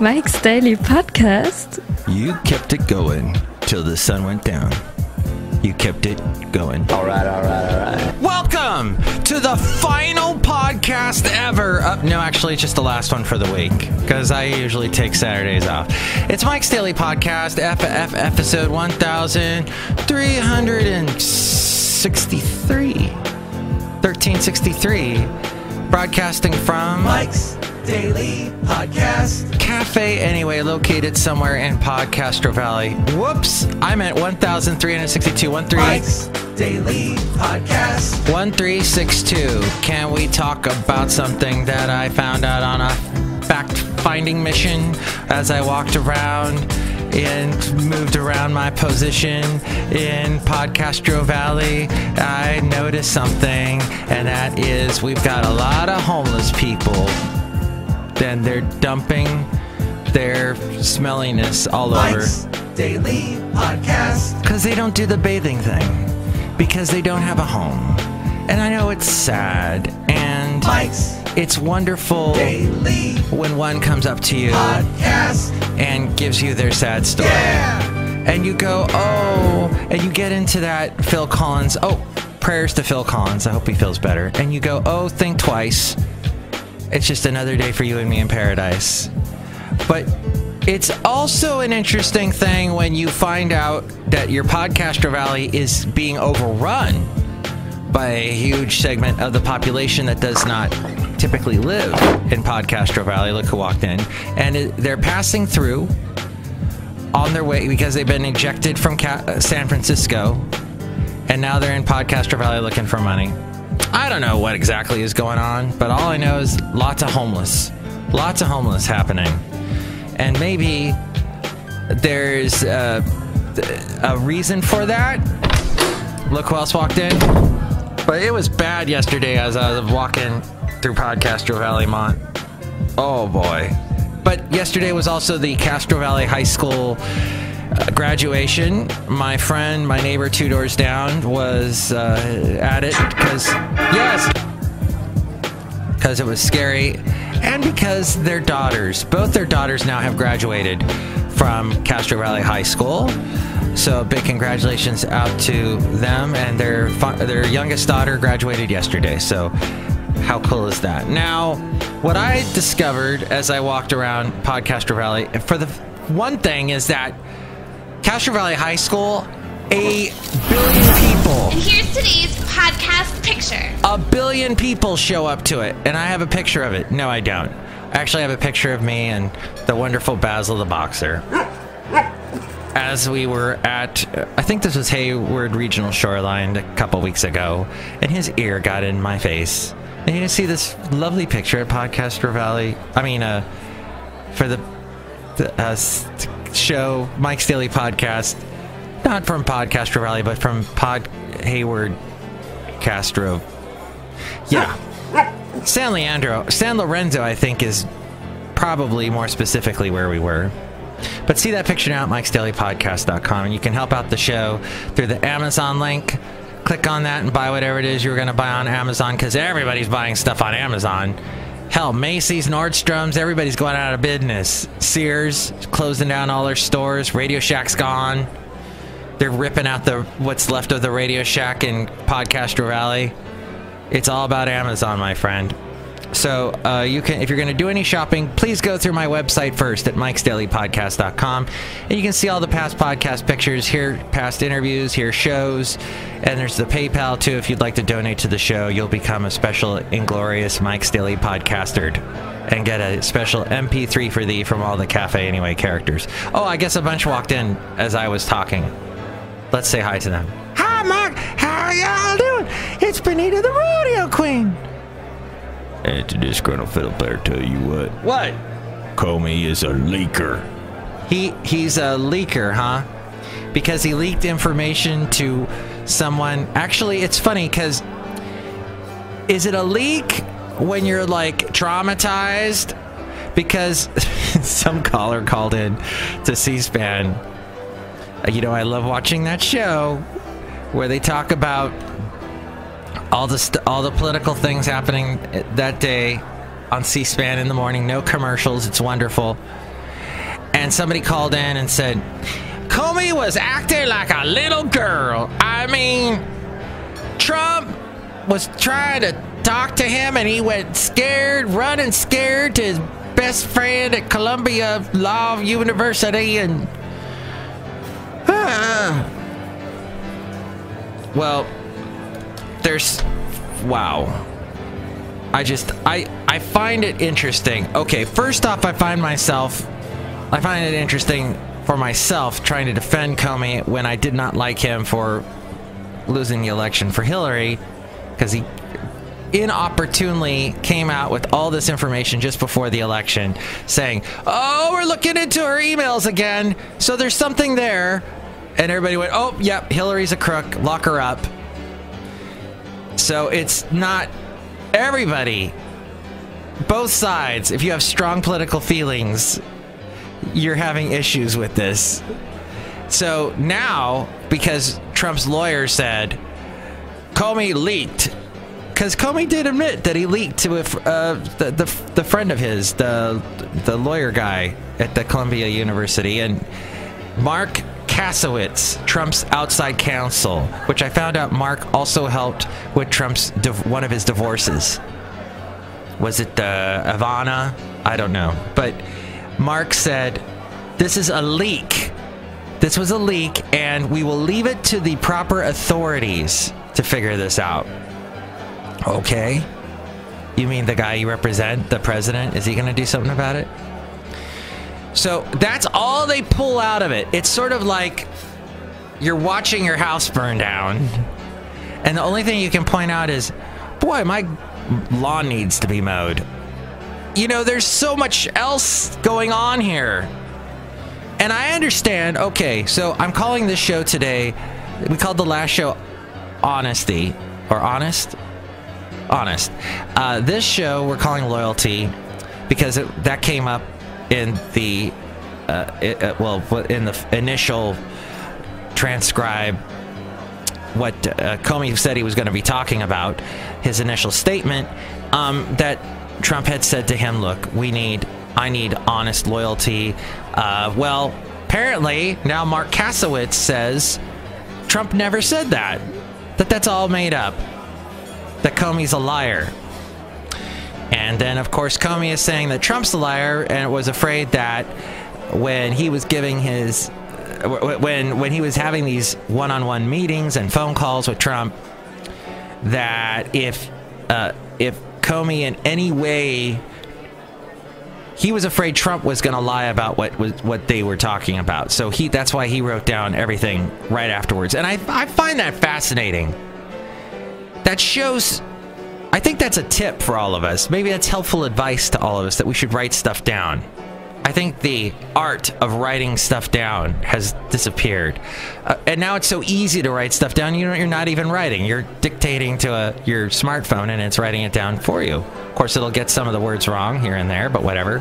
Mike's Daily Podcast. You kept it going till the sun went down. You kept it going. All right. Welcome to the final podcast ever. No, actually, it's just the last one for the week, because I usually take Saturdays off. It's Mike's Daily Podcast, episode 1363. Broadcasting from Mike's Daily Podcast, Café Anyway, located somewhere in Castro Village. Whoops, I meant 1362. Mike's Daily Podcast 1362. Can we talk about something that I found out on a fact-finding mission as I walked around and moved around my position in Castro Valley? I noticed something, and that is we've got a lot of homeless people. Then they're dumping their smelliness all over. Daily Podcast. Because they don't do the bathing thing. Because they don't have a home. And I know it's sad. And it's wonderful Daily when one comes up to you Podcast and gives you their sad story. Yeah. And you go, oh, and you get into that Phil Collins. Oh, prayers to Phil Collins. I hope he feels better. And you go, oh, think twice. It's just another day for you and me in paradise. But it's also an interesting thing when you find out that your Castro Valley is being overrun by a huge segment of the population that does not typically live in Castro Valley. Look who walked in. And they're passing through on their way because they've been ejected from San Francisco. And now they're in Castro Valley looking for money. I don't know what exactly is going on, but all I know is lots of homeless happening. And maybe there's a reason for that. Look who else walked in. But it was bad yesterday as I was walking through Castro Valley, Mont. Oh boy. But yesterday was also the Castro Valley High School graduation. My friend, my neighbor 2 doors down was at it because it was scary, and because both their daughters now have graduated from Castro Valley High School. So big congratulations out to them, and their youngest daughter graduated yesterday. So how cool is that? Now, what I discovered as I walked around Castro Valley, for the one thing, is that Castro Valley High School, 1 billion people. And here's today's podcast picture. 1 billion people show up to it, and I have a picture of it. No, I don't. I actually have a picture of me and the wonderful Basil the boxer. As we were at, I think this was Hayward Regional Shoreline a couple weeks ago, and his ear got in my face. And you can see this lovely picture at Castro Valley. I mean, for the show, Mike's Daily Podcast, not from Castro Valley, but from Hayward Castro. Yeah. San Lorenzo, I think, is probably more specifically where we were. But see that picture now at mikesdailypodcast.com, and you can help out the show through the Amazon link. Click on that and buy whatever it is you're going to buy on Amazon, because everybody's buying stuff on Amazon. Hell, Macy's, Nordstrom's, everybody's going out of business. Sears closing down all their stores. Radio Shack's gone. They're ripping out what's left of the Radio Shack in Castro Valley. It's all about Amazon, my friend. So you can, if you're going to do any shopping, please go through my website first at mikesdailypodcast.com, and you can see all the past podcast pictures, hear past interviews, hear shows, and there's the PayPal too. If you'd like to donate to the show, you'll become a special inglorious Mike's Daily Podcaster and get a special MP3 for thee from all the Café Anyway characters. Oh, I guess a bunch walked in as I was talking. Let's say hi to them. Hi, Mark. How are y'all doing? It's Benita the Rodeo Queen. And to Disgruntled Fiddle Player, tell you what. What? Comey is a leaker. He's a leaker, huh? Because he leaked information to someone. Actually, it's funny, because is it a leak when you're like traumatized? Because some caller called in to C-SPAN. You know, I love watching that show where they talk about all the political things happening that day on C-SPAN in the morning. No commercials. It's wonderful. and somebody called in and said, Comey was acting like a little girl. I mean, Trump was trying to talk to him, and he went scared, running scared to his best friend at Columbia Law University, and well, there's wow. I find it interesting. Okay, first off, I find it interesting for myself trying to defend Comey when I did not like him for losing the election for Hillary, because he inopportunely came out with all this information just before the election saying, oh, we're looking into her emails again, so there's something there. And everybody went, oh, yep, Hillary's a crook, lock her up. So it's not everybody, both sides. If you have strong political feelings, you're having issues with this. So now, because Trump's lawyer said Comey leaked, because Comey did admit that he leaked to the friend of his, the lawyer guy at the Columbia University, and Marc Kasowitz, Trump's outside counsel, which I found out Mark also helped with Trump's one of his divorces. Was it Ivana? I don't know. But Mark said, this is a leak. This was a leak, and we will leave it to the proper authorities to figure this out. Okay. You mean the guy you represent, the president? Is he going to do something about it? So that's all they pull out of it. It's sort of like you're watching your house burn down, and the only thing you can point out is, boy, my lawn needs to be mowed. You know, there's so much else going on here. And I understand, okay, so I'm calling this show today, we called the last show Honesty, or Honest? Honest. This show we're calling Loyalty, because that came up in the, in the initial transcribe, what Comey said he was going to be talking about, his initial statement, that Trump had said to him, look, I need honest loyalty. Well, apparently now Marc Kasowitz says Trump never said that that's all made up, that Comey's a liar. And then, of course, Comey is saying that Trump's a liar, and was afraid that when he was giving his, when he was having these one-on-one meetings and phone calls with Trump, that if Comey in any way, he was afraid Trump was going to lie about what they were talking about. So that's why he wrote down everything right afterwards. And I find that fascinating. That shows, I think that's a tip for all of us. Maybe that's helpful advice to all of us, that we should write stuff down. I think the art of writing stuff down has disappeared. And now it's so easy to write stuff down, you're not even writing. You're dictating to your smartphone, and it's writing it down for you. Of course, it'll get some of the words wrong here and there, but whatever.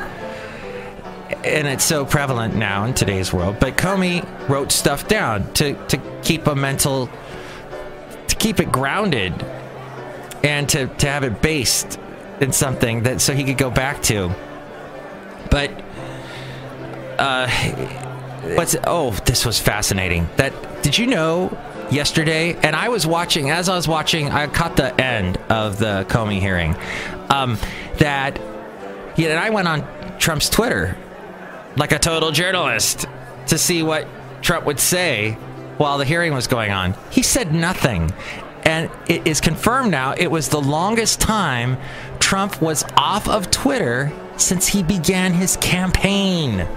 And it's so prevalent now in today's world. But Comey wrote stuff down to keep keep it grounded, and to have it based in something that so he could go back to. But this was fascinating. Did you know yesterday, and I was watching, as I was watching, I caught the end of the Comey hearing, and I went on Trump's Twitter like a total journalist to see what Trump would say while the hearing was going on. He said nothing. And it is confirmed now, it was the longest time Trump was off of Twitter since he began his campaign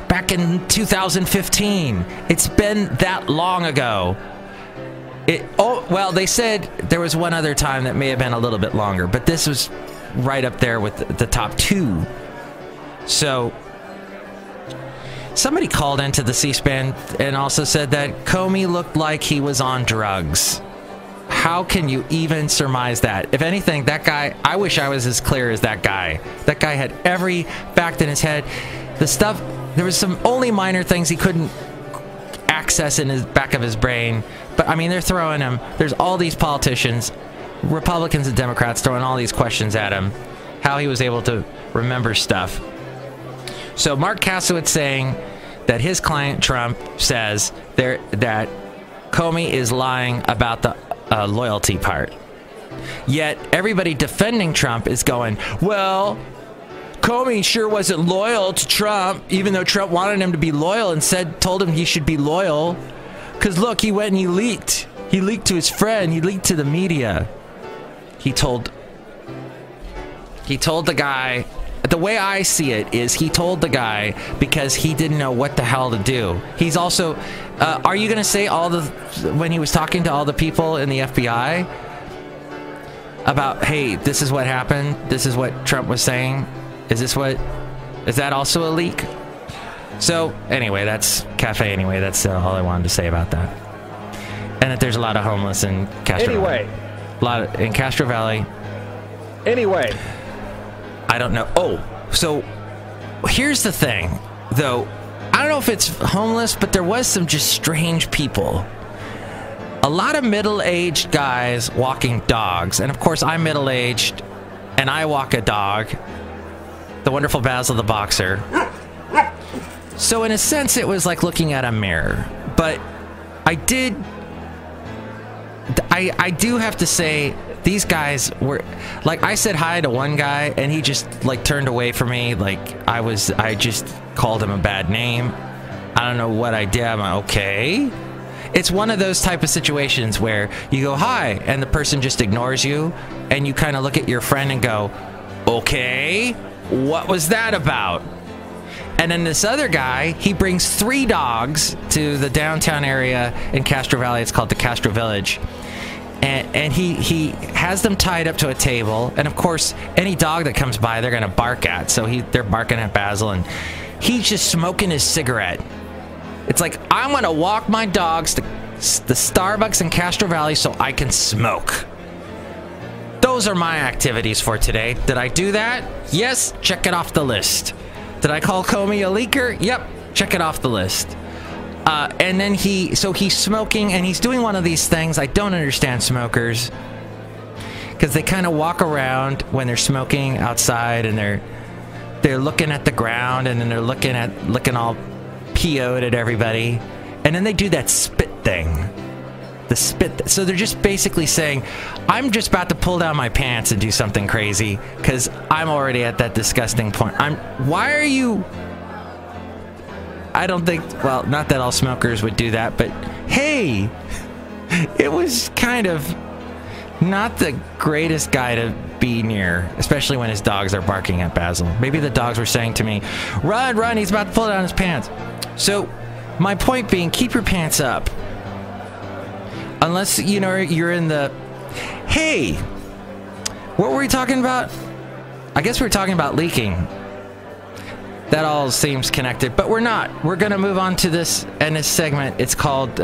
back in 2015. It's been that long ago. Well, they said there was one other time that may have been a little bit longer, but this was right up there with the top two. So somebody called into the C-SPAN and also said that Comey looked like he was on drugs. How can you even surmise that? If anything, that guy, I wish I was as clear as that guy. That guy had every fact in his head. The stuff, there was some only minor things he couldn't access in his back of his brain. But I mean, they're throwing him. There's all these politicians, Republicans and Democrats, throwing all these questions at him. How he was able to remember stuff. So Marc Kasowitz saying that his client Trump says that Comey is lying about the loyalty part. Yet everybody defending Trump is going, well, Comey sure wasn't loyal to Trump, even though Trump wanted him to be loyal and told him he should be loyal. Because look, he went and he leaked. He leaked to his friend. He leaked to the media. He told the guy, the way I see it is he told the guy because he didn't know what the hell to do. He's also, are you going to say when he was talking to all the people in the FBI about, hey, this is what happened. This is what Trump was saying. Is that also a leak? So anyway, that's Café Anyway. That's all I wanted to say about that. And that there's a lot of homeless in Castro Valley. In Castro Valley. Anyway. I don't know. Oh, so here's the thing, though. I don't know if it's homeless, but there was some just strange people. A lot of middle-aged guys walking dogs. And of course, I'm middle-aged and I walk a dog. The wonderful Basil the boxer. So in a sense, it was like looking at a mirror. But I do have to say, these guys were, like, I said hi to one guy and he just like turned away from me. Like I just called him a bad name. I don't know what I did. I'm like, okay. It's one of those type of situations where you go hi and the person just ignores you and you kind of look at your friend and go, okay, what was that about? And then this other guy, he brings 3 dogs to the downtown area in Castro Valley. It's called the Castro Village. And he has them tied up to a table. And of course, any dog that comes by, they're going to bark at. So they're barking at Basil. And he's just smoking his cigarette. It's like, I'm going to walk my dogs to the Starbucks in Castro Valley so I can smoke. Those are my activities for today. Did I do that? Yes. Check it off the list. Did I call Comey a leaker? Yep. Check it off the list. And then he's smoking and he's doing one of these things. I don't understand smokers because they kind of walk around when they're smoking outside and they're looking at the ground and then they're looking all PO'd at everybody. And then they do that spit thing. The spit. So they're just basically saying, I'm just about to pull down my pants and do something crazy because I'm already at that disgusting point. Why are you... I don't think, well, not that all smokers would do that, but hey, it was kind of not the greatest guy to be near, especially when his dogs are barking at Basil. Maybe the dogs were saying to me, run, run, he's about to pull down his pants. So my point being, keep your pants up. Unless, you know, you're in the... Hey! What were we talking about? I guess we were talking about leaking. That all seems connected, but we're not. We're going to move on to this segment. It's called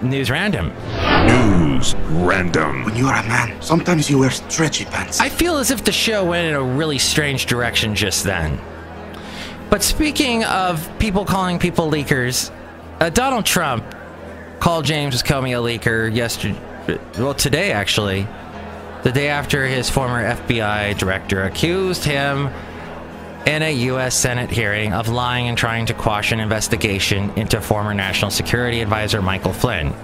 News Random. News Random. When you are a man, sometimes you wear stretchy pants. I feel as if the show went in a really strange direction just then. But speaking of people calling people leakers, Donald Trump called James Comey a leaker today actually, the day after his former FBI director accused him in a U.S. Senate hearing of lying and trying to quash an investigation into former National Security Advisor Michael Flynn.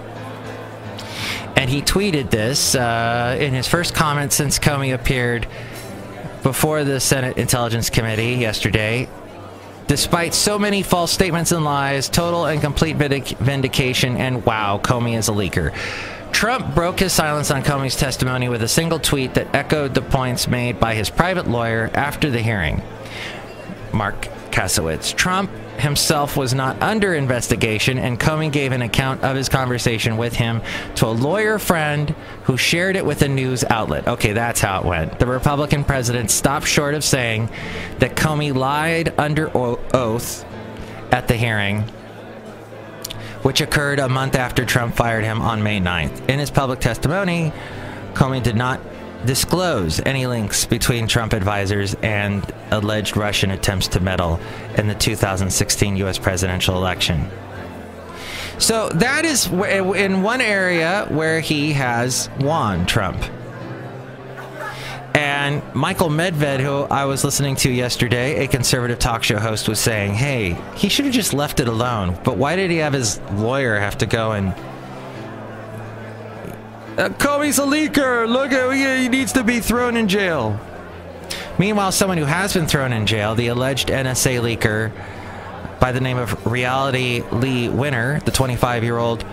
And he tweeted this in his first comment since Comey appeared before the Senate Intelligence Committee yesterday. Despite so many false statements and lies, total and complete vindication, and wow, Comey is a leaker. Trump broke his silence on Comey's testimony with a single tweet that echoed the points made by his private lawyer after the hearing. Marc Kasowitz. Trump himself was not under investigation, and Comey gave an account of his conversation with him to a lawyer friend who shared it with a news outlet. Okay, that's how it went. The Republican president stopped short of saying that Comey lied under oath at the hearing, which occurred a month after Trump fired him on May 9th. In his public testimony, Comey did not disclose any links between Trump advisors and alleged Russian attempts to meddle in the 2016 U.S. presidential election. So that is in one area where he has won, Trump. And Michael Medved, who I was listening to yesterday, a conservative talk show host, was saying, hey, he should have just left it alone. But why did he have his lawyer have to go and... Comey's a leaker! Look, he needs to be thrown in jail. Meanwhile, someone who has been thrown in jail, the alleged NSA leaker by the name of Reality Lee Winner, the 25-year-old,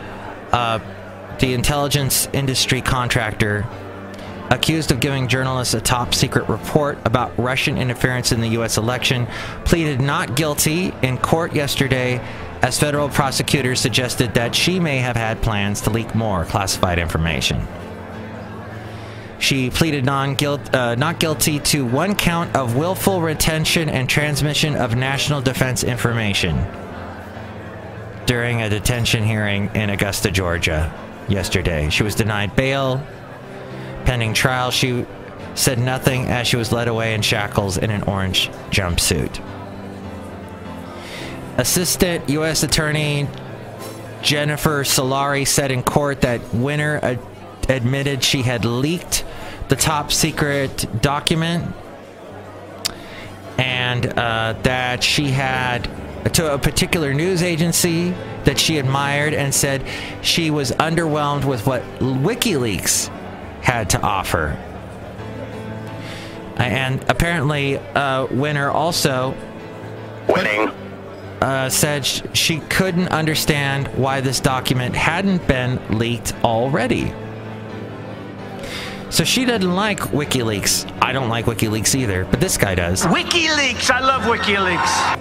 the intelligence industry contractor, accused of giving journalists a top-secret report about Russian interference in the U.S. election, pleaded not guilty in court yesterday as federal prosecutors suggested that she may have had plans to leak more classified information. She pleaded not guilty to one count of willful retention and transmission of national defense information during a detention hearing in Augusta, Georgia, yesterday. She was denied bail. Pending trial, she said nothing as she was led away in shackles in an orange jumpsuit. Assistant U.S. Attorney Jennifer Solari said in court that Winner admitted she had leaked the top secret document and that she had to a particular news agency that she admired and said she was underwhelmed with what WikiLeaks had to offer. And apparently Winner also said she couldn't understand why this document hadn't been leaked already. So she doesn't like WikiLeaks. I don't like WikiLeaks either, but this guy does. WikiLeaks! I love WikiLeaks!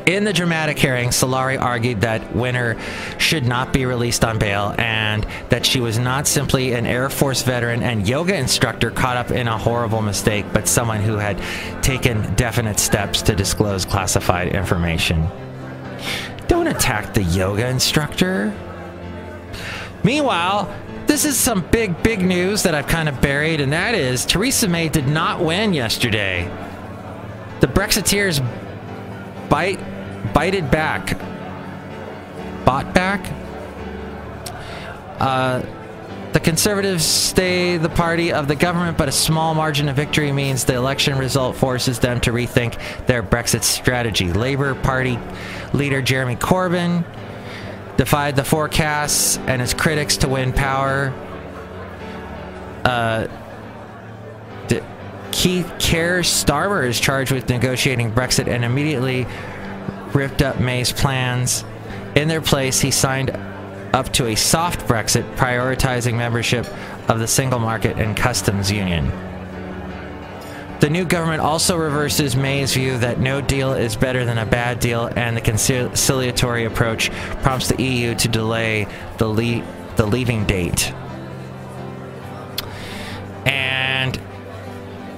In the dramatic hearing, Solari argued that Winner should not be released on bail and that she was not simply an Air Force veteran and yoga instructor caught up in a horrible mistake, but someone who had taken definite steps to disclose classified information. Don't attack the yoga instructor. Meanwhile, this is some big news that I've kind of buried, and that is Theresa May did not win yesterday. The Brexiteers bought back. The Conservatives stay the party of the government, but a small margin of victory means the election result forces them to rethink their Brexit strategy. Labour Party leader Jeremy Corbyn defied the forecasts and his critics to win power. Keith Keir Starmer is charged with negotiating Brexit and immediately ripped up May's plans. In their place, he signed up to a soft Brexit, prioritizing membership of the single market and customs union. The new government also reverses May's view that no deal is better than a bad deal, and the conciliatory approach prompts the EU to delay the leaving date. And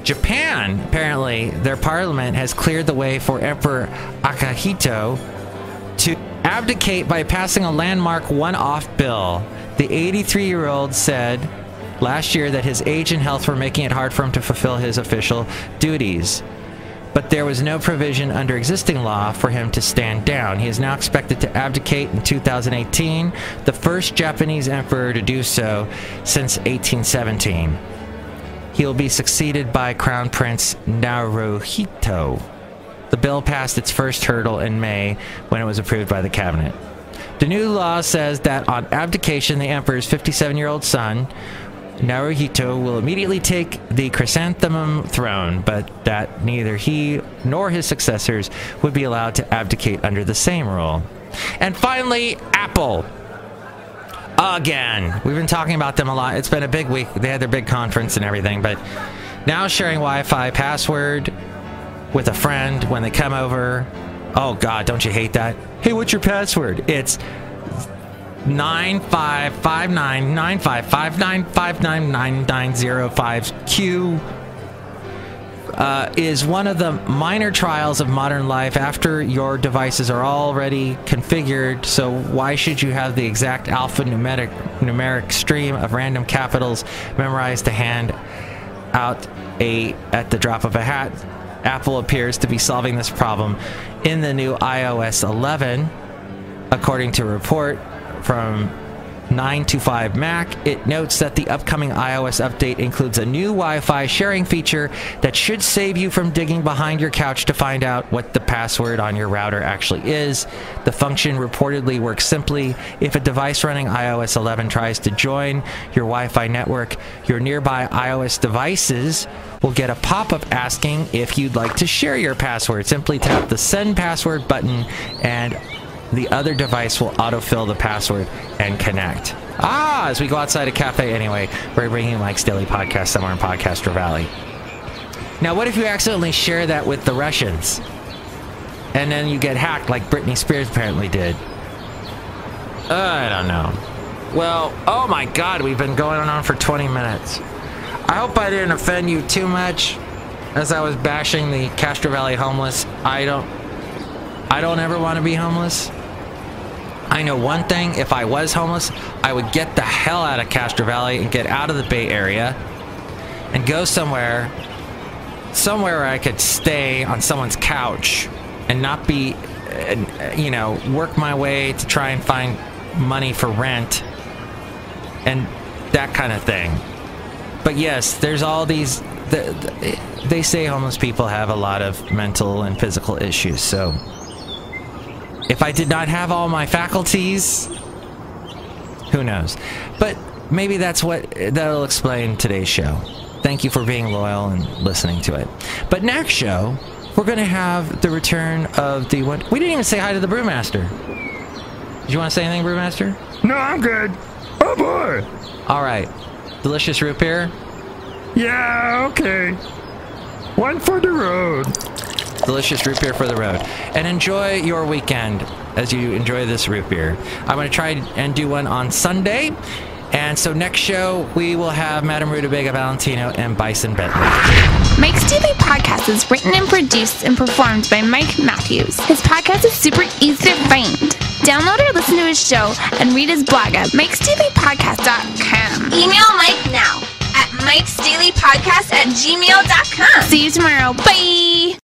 Japan, apparently, their parliament has cleared the way for Emperor Akihito to abdicate by passing a landmark one-off bill. The 83-year-old said last year that his age and health were making it hard for him to fulfill his official duties. But there was no provision under existing law for him to stand down. He is now expected to abdicate in 2018, the first Japanese emperor to do so since 1817. He will be succeeded by Crown Prince Naruhito. The bill passed its first hurdle in May when it was approved by the cabinet. The new law says that on abdication, the emperor's 57-year-old son, Naruhito, will immediately take the chrysanthemum throne, but that neither he nor his successors would be allowed to abdicate under the same rule. And finally, Apple. Again, we've been talking about them a lot. It's been a big week. They had their big conference and everything, but now sharing Wi-Fi password with a friend when they come over. Oh God, don't you hate that? Hey, what's your password? It's 95599559599905Q. Is one of the minor trials of modern life after your devices are already configured, so why should you have the exact alphanumeric stream of random capitals memorized to hand out at the drop of a hat? Apple appears to be solving this problem in the new iOS 11, according to a report from 925 Mac. It notes that the upcoming iOS update includes a new Wi-Fi sharing feature that should save you from digging behind your couch to find out what the password on your router actually is. The function reportedly works simply. If a device running iOS 11 tries to join your Wi-Fi network, your nearby iOS devices will get a pop-up asking if you'd like to share your password. Simply tap the Send Password button and the other device will autofill the password and connect. As we go outside of Café Anyway, we're bringing Mike's Daily Podcast somewhere in Castro Valley. Now, what if you accidentally share that with the Russians? And then you get hacked like Britney Spears apparently did. I don't know. Well, oh my God, we've been going on for 20 minutes. I hope I didn't offend you too much as I was bashing the Castro Valley homeless. I don't ever want to be homeless. I know one thing, if I was homeless, I would get the hell out of Castro Valley and get out of the Bay Area and go somewhere where I could stay on someone's couch and not be, work my way to try and find money for rent and that kind of thing. But yes, there's all these, they say homeless people have a lot of mental and physical issues, so if I did not have all my faculties, who knows? But maybe that'll explain today's show. Thank you for being loyal and listening to it. But next show, we're going to have the return of the one. We didn't even say hi to the Brewmaster. Did you want to say anything, Brewmaster? No, I'm good. Oh boy. All right. Delicious root beer? Yeah, okay. One for the road. Delicious root beer for the road. And enjoy your weekend as you enjoy this root beer. I'm going to try and do one on Sunday. And so next show, we will have Madame Rootabega, Valentino, and Bison Bentley. Mike's Daily Podcast is written and produced and performed by Mike Matthews. His podcast is super easy to find. Download or listen to his show and read his blog at mikesdailypodcast.com. Email Mike now at mikesdailypodcast@gmail.com. See you tomorrow. Bye!